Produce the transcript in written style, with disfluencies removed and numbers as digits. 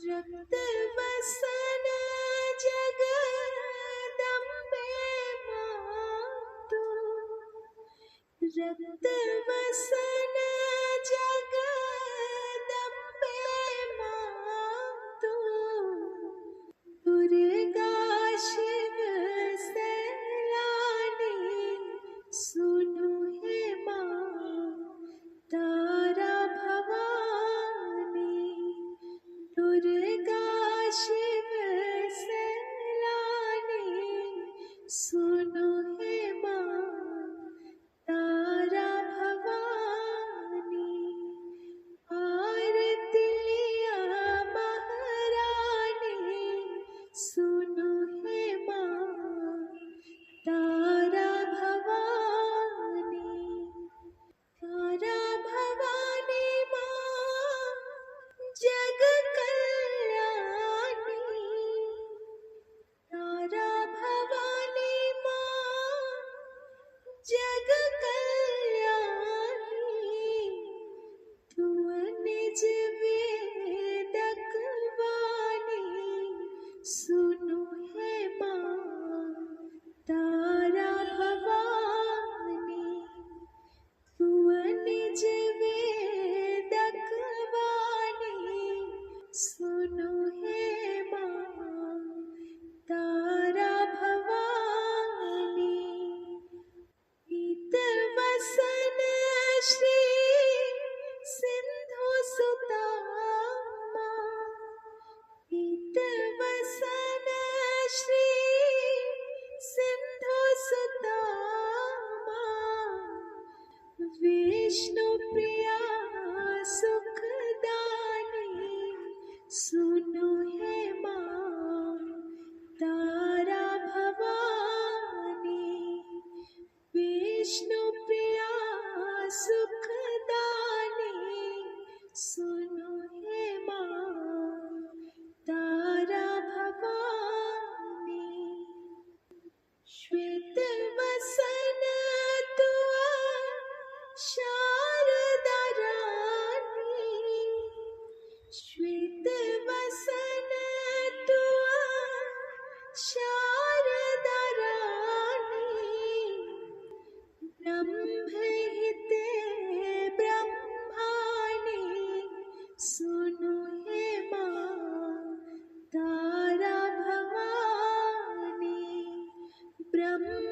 रक्त वसन जगदम्बे मातु, रक्त वसन जगदम्बे मातु, दुर्गा शिव सैलानी सुनु हे माँ, तारा भवानी। दुर्गा शिव सैलानी सुनु हे माँ, तारा भवानी। आरती लिया महारानी सुनु हे माँ, तारा भवानी। तारा भवानी माँ जग कल्याणी, तारा भवानी माँ जग कल्याणी। तू निज वेदक वाणी सुनु हे माँ, तारा भवानी। तू निज वेदक वाणी सुनु हे माँ, तारा भवानी। पीत वसन श्री सिंधु सुता माँ, पीत वसन श्री सिंधु सुता माँ। विष्णु प्रिया सुखदानी सुनु हे माँ, तारा भवानी। विष्णु प्रिया सुखदानी सुनु हे माँ, तारा भवानी। श्वेत वसन तुआ शारदा रानी, श्वेत वसन तुआ शारदा रानी। ब्रह्महिते ब्रह्माणी सुनु हे माँ, तारा भवानी। ब्रह्म